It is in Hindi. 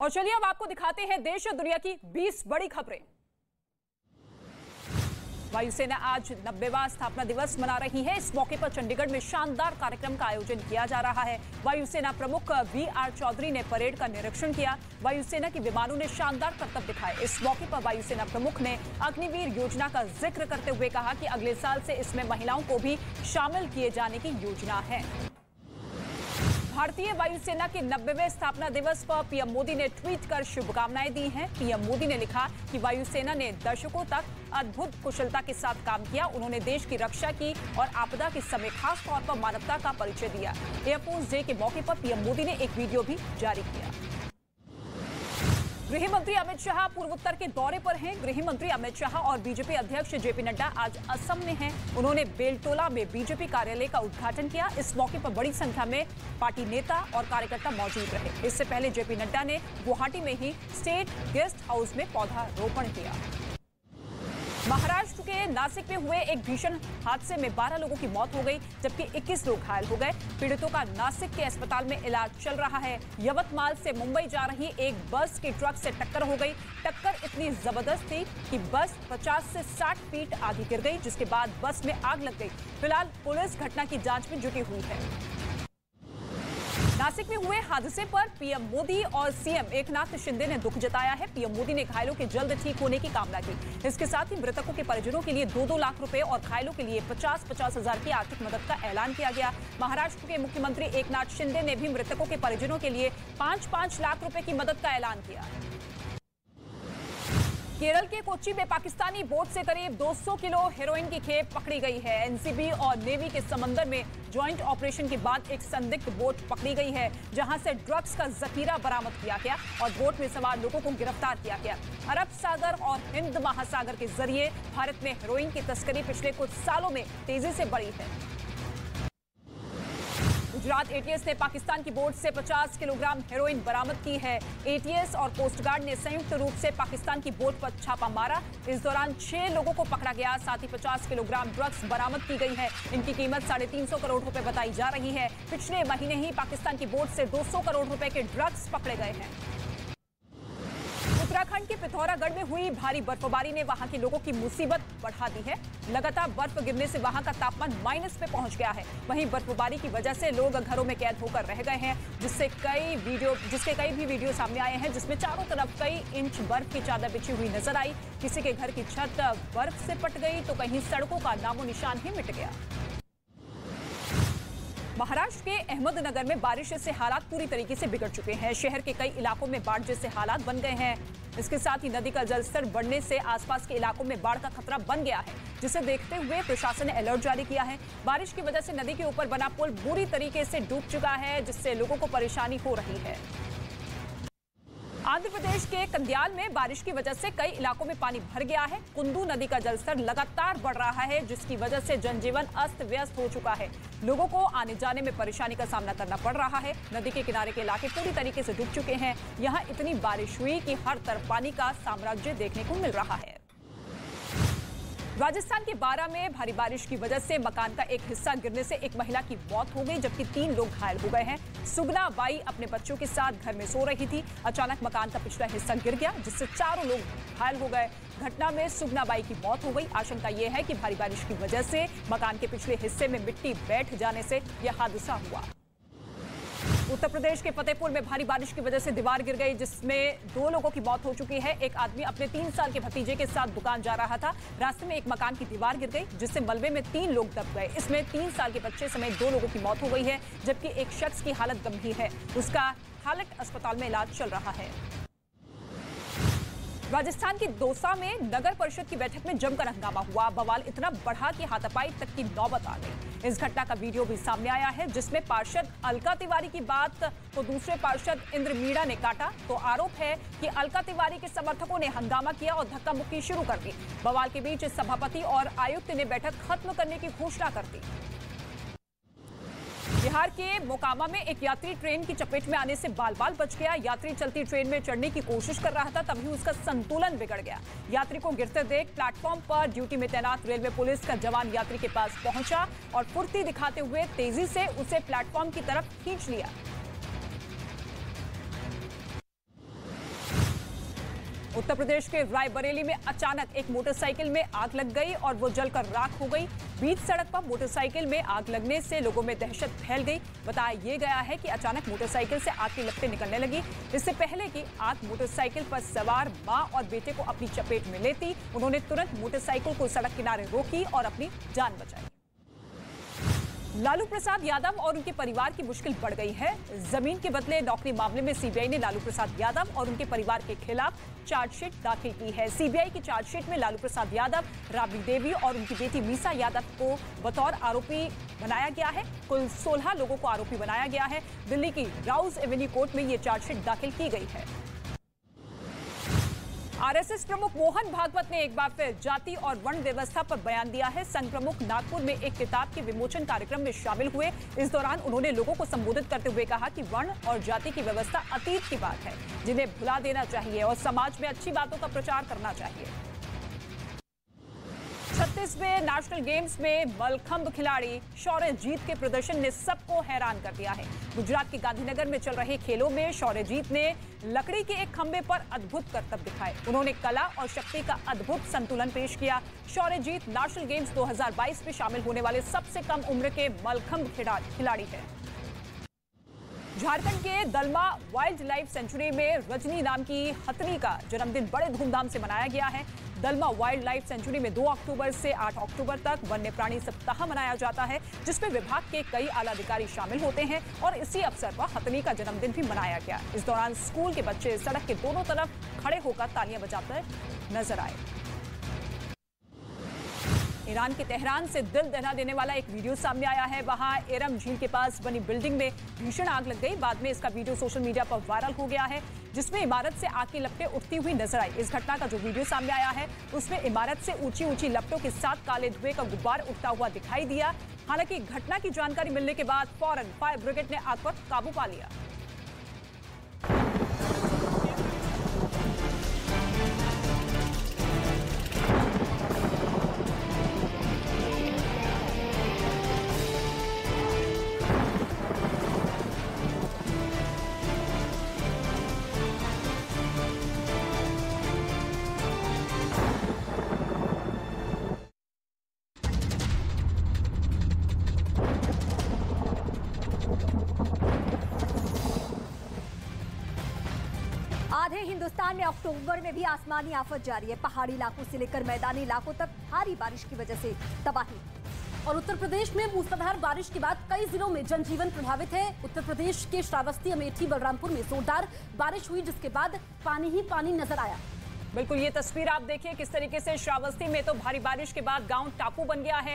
और चलिए अब आपको दिखाते हैं देश और दुनिया की 20 बड़ी खबरें। वायुसेना आज 90वां स्थापना दिवस मना रही है। इस मौके पर चंडीगढ़ में शानदार कार्यक्रम का आयोजन किया जा रहा है। वायुसेना प्रमुख वी.आर. चौधरी ने परेड का निरीक्षण किया। वायुसेना के विमानों ने शानदार करतब दिखाए। इस मौके पर वायुसेना प्रमुख ने अग्निवीर योजना का जिक्र करते हुए कहा कि अगले साल से इसमें महिलाओं को भी शामिल किए जाने की योजना है। भारतीय वायुसेना के 90वें स्थापना दिवस पर पीएम मोदी ने ट्वीट कर शुभकामनाएं दी हैं। पीएम मोदी ने लिखा कि वायुसेना ने दशकों तक अद्भुत कुशलता के साथ काम किया। उन्होंने देश की रक्षा की और आपदा के समय खास तौर पर मानवता का परिचय दिया। एयरफोर्स डे के मौके पर पीएम मोदी ने एक वीडियो भी जारी किया। गृह मंत्री अमित शाह पूर्वोत्तर के दौरे पर हैं। गृह मंत्री अमित शाह और बीजेपी अध्यक्ष जेपी नड्डा आज असम में हैं। उन्होंने बेलटोला में बीजेपी कार्यालय का उद्घाटन किया। इस मौके पर बड़ी संख्या में पार्टी नेता और कार्यकर्ता मौजूद रहे। इससे पहले जेपी नड्डा ने गुवाहाटी में ही स्टेट गेस्ट हाउस में पौधारोपण किया। महाराष्ट्र के नासिक में हुए एक भीषण हादसे में 12 लोगों की मौत हो गई, जबकि 21 लोग घायल हो गए। पीड़ितों का नासिक के अस्पताल में इलाज चल रहा है। यवतमाल से मुंबई जा रही एक बस की ट्रक से टक्कर हो गई। टक्कर इतनी जबरदस्त थी कि बस 50 से 60 फीट आगे गिर गई, जिसके बाद बस में आग लग गई। फिलहाल पुलिस घटना की जांच में जुटी हुई है। नासिक में हुए हादसे पर पीएम मोदी और सीएम एकनाथ शिंदे ने दुख जताया है। पीएम मोदी ने घायलों के जल्द ठीक होने की कामना की। इसके साथ ही मृतकों के परिजनों के लिए 2-2 लाख रुपए और घायलों के लिए 50-50 हजार की आर्थिक मदद का ऐलान किया गया। महाराष्ट्र के मुख्यमंत्री एकनाथ शिंदे ने भी मृतकों के परिजनों के लिए 5-5 लाख रुपए की मदद का ऐलान किया। केरल के कोच्चि में पाकिस्तानी बोट से करीब 200 किलो हेरोइन की खेप पकड़ी गई है। एनसीबी और नेवी के समंदर में ज्वाइंट ऑपरेशन के बाद एक संदिग्ध बोट पकड़ी गई है, जहां से ड्रग्स का जखीरा बरामद किया गया और बोट में सवार लोगों को गिरफ्तार किया गया। अरब सागर और हिंद महासागर के जरिए भारत में हेरोइन की तस्करी पिछले कुछ सालों में तेजी से बढ़ी है। गुजरात एटीएस ने पाकिस्तान की बोट से 50 किलोग्राम हेरोइन बरामद की है। एटीएस और कोस्ट गार्ड ने संयुक्त रूप से पाकिस्तान की बोट पर छापा मारा। इस दौरान 6 लोगों को पकड़ा गया। साथ ही 50 किलोग्राम ड्रग्स बरामद की गई है। इनकी कीमत 350 करोड़ रुपए बताई जा रही है। पिछले महीने ही पाकिस्तान की बोट से 200 करोड़ रुपए के ड्रग्स पकड़े गए हैं। उत्तराखंड के पिथौरागढ़ में हुई भारी बर्फबारी ने वहां के लोगों की मुसीबत बढ़ा दी है। लगातार बर्फ गिरने से वहां का तापमान माइनस पे पहुंच गया है। वहीं बर्फबारी की वजह से लोग घरों में कैद होकर रह गए हैं, जिसके कई भी वीडियो सामने आए हैं, जिसमें चारों तरफ कई इंच बर्फ की चादर बिछी हुई नजर आई। किसी के घर की छत बर्फ से पट गई तो कहीं सड़कों का नामो निशान ही मिट गया। महाराष्ट्र के अहमदनगर में बारिश से हालात पूरी तरीके से बिगड़ चुके हैं। शहर के कई इलाकों में बाढ़ जैसे हालात बन गए हैं। इसके साथ ही नदी का जलस्तर बढ़ने से आसपास के इलाकों में बाढ़ का खतरा बन गया है, जिसे देखते हुए प्रशासन ने अलर्ट जारी किया है। बारिश की वजह से नदी के ऊपर बना पुल बुरी तरीके से डूब चुका है, जिससे लोगों को परेशानी हो रही है। आंध्र प्रदेश के कंदयाल में बारिश की वजह से कई इलाकों में पानी भर गया है। कुंदू नदी का जलस्तर लगातार बढ़ रहा है, जिसकी वजह से जनजीवन अस्त व्यस्त हो चुका है। लोगों को आने जाने में परेशानी का सामना करना पड़ रहा है। नदी के किनारे के इलाके पूरी तरीके से डूब चुके हैं। यहाँ इतनी बारिश हुई कि हर तरफ पानी का साम्राज्य देखने को मिल रहा है। राजस्थान के बारां में भारी बारिश की वजह से मकान का एक हिस्सा गिरने से एक महिला की मौत हो गई, जबकि 3 लोग घायल हो गए हैं। सुगना बाई अपने बच्चों के साथ घर में सो रही थी। अचानक मकान का पिछला हिस्सा गिर गया, जिससे 4 लोग घायल हो गए। घटना में सुगना बाई की मौत हो गई। आशंका यह है कि भारी बारिश की वजह से मकान के पिछले हिस्से में मिट्टी बैठ जाने से यह हादसा हुआ। उत्तर प्रदेश के फतेहपुर में भारी बारिश की वजह से दीवार गिर गई, जिसमें 2 लोगों की मौत हो चुकी है। एक आदमी अपने 3 साल के भतीजे के साथ दुकान जा रहा था। रास्ते में एक मकान की दीवार गिर गई, जिससे मलबे में 3 लोग दब गए। इसमें 3 साल के बच्चे समेत 2 लोगों की मौत हो गई है, जबकि एक शख्स की हालत गंभीर है। उसका हालत अस्पताल में इलाज चल रहा है। राजस्थान की दौसा में नगर परिषद की बैठक में जमकर हंगामा हुआ। बवाल इतना बढ़ा कि हाथापाई तक की नौबत आ गई। इस घटना का वीडियो भी सामने आया है, जिसमें पार्षद अलका तिवारी की बात तो दूसरे पार्षद इंद्र मीणा ने काटा। तो आरोप है कि अलका तिवारी के समर्थकों ने हंगामा किया और धक्का मुक्की शुरू कर दी। बवाल के बीच सभापति और आयुक्त ने बैठक खत्म करने की घोषणा कर दी। बिहार के मोकामा में एक यात्री ट्रेन की चपेट में आने से बाल बाल बच गया। यात्री चलती ट्रेन में चढ़ने की कोशिश कर रहा था, तभी उसका संतुलन बिगड़ गया। यात्री को गिरते देख प्लेटफॉर्म पर ड्यूटी में तैनात रेलवे पुलिस का जवान यात्री के पास पहुंचा और फुर्ती दिखाते हुए तेजी से उसे प्लेटफॉर्म की तरफ खींच लिया। उत्तर प्रदेश के रायबरेली में अचानक एक मोटरसाइकिल में आग लग गई और वो जलकर राख हो गई। बीच सड़क पर मोटरसाइकिल में आग लगने से लोगों में दहशत फैल गई। बताया ये गया है कि अचानक मोटरसाइकिल से आग की लपटें निकलने लगी। इससे पहले कि आग मोटरसाइकिल पर सवार मां और बेटे को अपनी चपेट में लेती, उन्होंने तुरंत मोटरसाइकिल को सड़क किनारे रोकी और अपनी जान बचाई। लालू प्रसाद यादव और उनके परिवार की मुश्किल बढ़ गई है। जमीन के बदले नौकरी मामले में सीबीआई ने लालू प्रसाद यादव और उनके परिवार के खिलाफ चार्जशीट दाखिल की है। सीबीआई की चार्जशीट में लालू प्रसाद यादव, राबड़ी देवी और उनकी बेटी मीसा यादव को बतौर आरोपी बनाया गया है। कुल 16 लोगों को आरोपी बनाया गया है। दिल्ली की राउज एवेन्यू कोर्ट में ये चार्जशीट दाखिल की गई है। आरएसएस प्रमुख मोहन भागवत ने एक बार फिर जाति और वर्ण व्यवस्था पर बयान दिया है। संघ प्रमुख नागपुर में एक किताब के विमोचन कार्यक्रम में शामिल हुए। इस दौरान उन्होंने लोगों को संबोधित करते हुए कहा कि वर्ण और जाति की व्यवस्था अतीत की बात है, जिन्हें भुला देना चाहिए और समाज में अच्छी बातों का प्रचार करना चाहिए। 36वें नेशनल गेम्स में मलखंभ खिलाड़ी शौर्यजीत के प्रदर्शन ने सबको हैरान कर दिया है। गुजरात के गांधीनगर में चल रहे खेलों में शौर्यजीत ने लकड़ी के एक खंभे पर अद्भुत करतब दिखाए। उन्होंने कला और शक्ति का अद्भुत संतुलन पेश किया। शौर्यजीत नेशनल गेम्स 2022 में शामिल होने वाले सबसे कम उम्र के मलखंभ खिलाड़ी है। झारखंड के दलमा वाइल्ड लाइफ सेंचुरी में रजनी नाम की हथनी का जन्मदिन बड़े धूमधाम से मनाया गया है। दलमा वाइल्ड लाइफ सेंचुरी में 2 अक्टूबर से 8 अक्टूबर तक वन्य प्राणी सप्ताह मनाया जाता है, जिसमें विभाग के कई आला अधिकारी शामिल होते हैं और इसी अवसर पर हथनी का जन्मदिन भी मनाया गया। इस दौरान स्कूल के बच्चे सड़क के दोनों तरफ खड़े होकर तालियां बजाते नजर आए। ईरान के तेहरान से दिल दहला देने वाला एक वीडियो सामने आया है। वहां एरम झील के पास बनी बिल्डिंग में भीषण आग लग गई। बाद में इसका वीडियो सोशल मीडिया पर वायरल हो गया है, जिसमें इमारत से आग की लपटें उठती हुई नजर आई। इस घटना का जो वीडियो सामने आया है उसमें इमारत से ऊंची ऊंची लपटों के साथ काले धुएं का गुब्बार उठता हुआ दिखाई दिया। हालांकि घटना की जानकारी मिलने के बाद फौरन फायर ब्रिगेड ने आग पर काबू पा लिया। आधे हिंदुस्तान में अक्टूबर में भी आसमानी आफत जारी है। पहाड़ी इलाकों से लेकर मैदानी इलाकों तक भारी बारिश की वजह से तबाही। और उत्तर प्रदेश में मूसलाधार बारिश के बाद कई जिलों में जनजीवन प्रभावित है। उत्तर प्रदेश के श्रावस्ती, अमेठी, बलरामपुर में जोरदार बारिश हुई, जिसके बाद पानी ही पानी नजर आया। बिल्कुल, ये तस्वीर आप देखिए किस तरीके से श्रावस्ती में तो भारी बारिश के बाद गांव टापू बन गया है।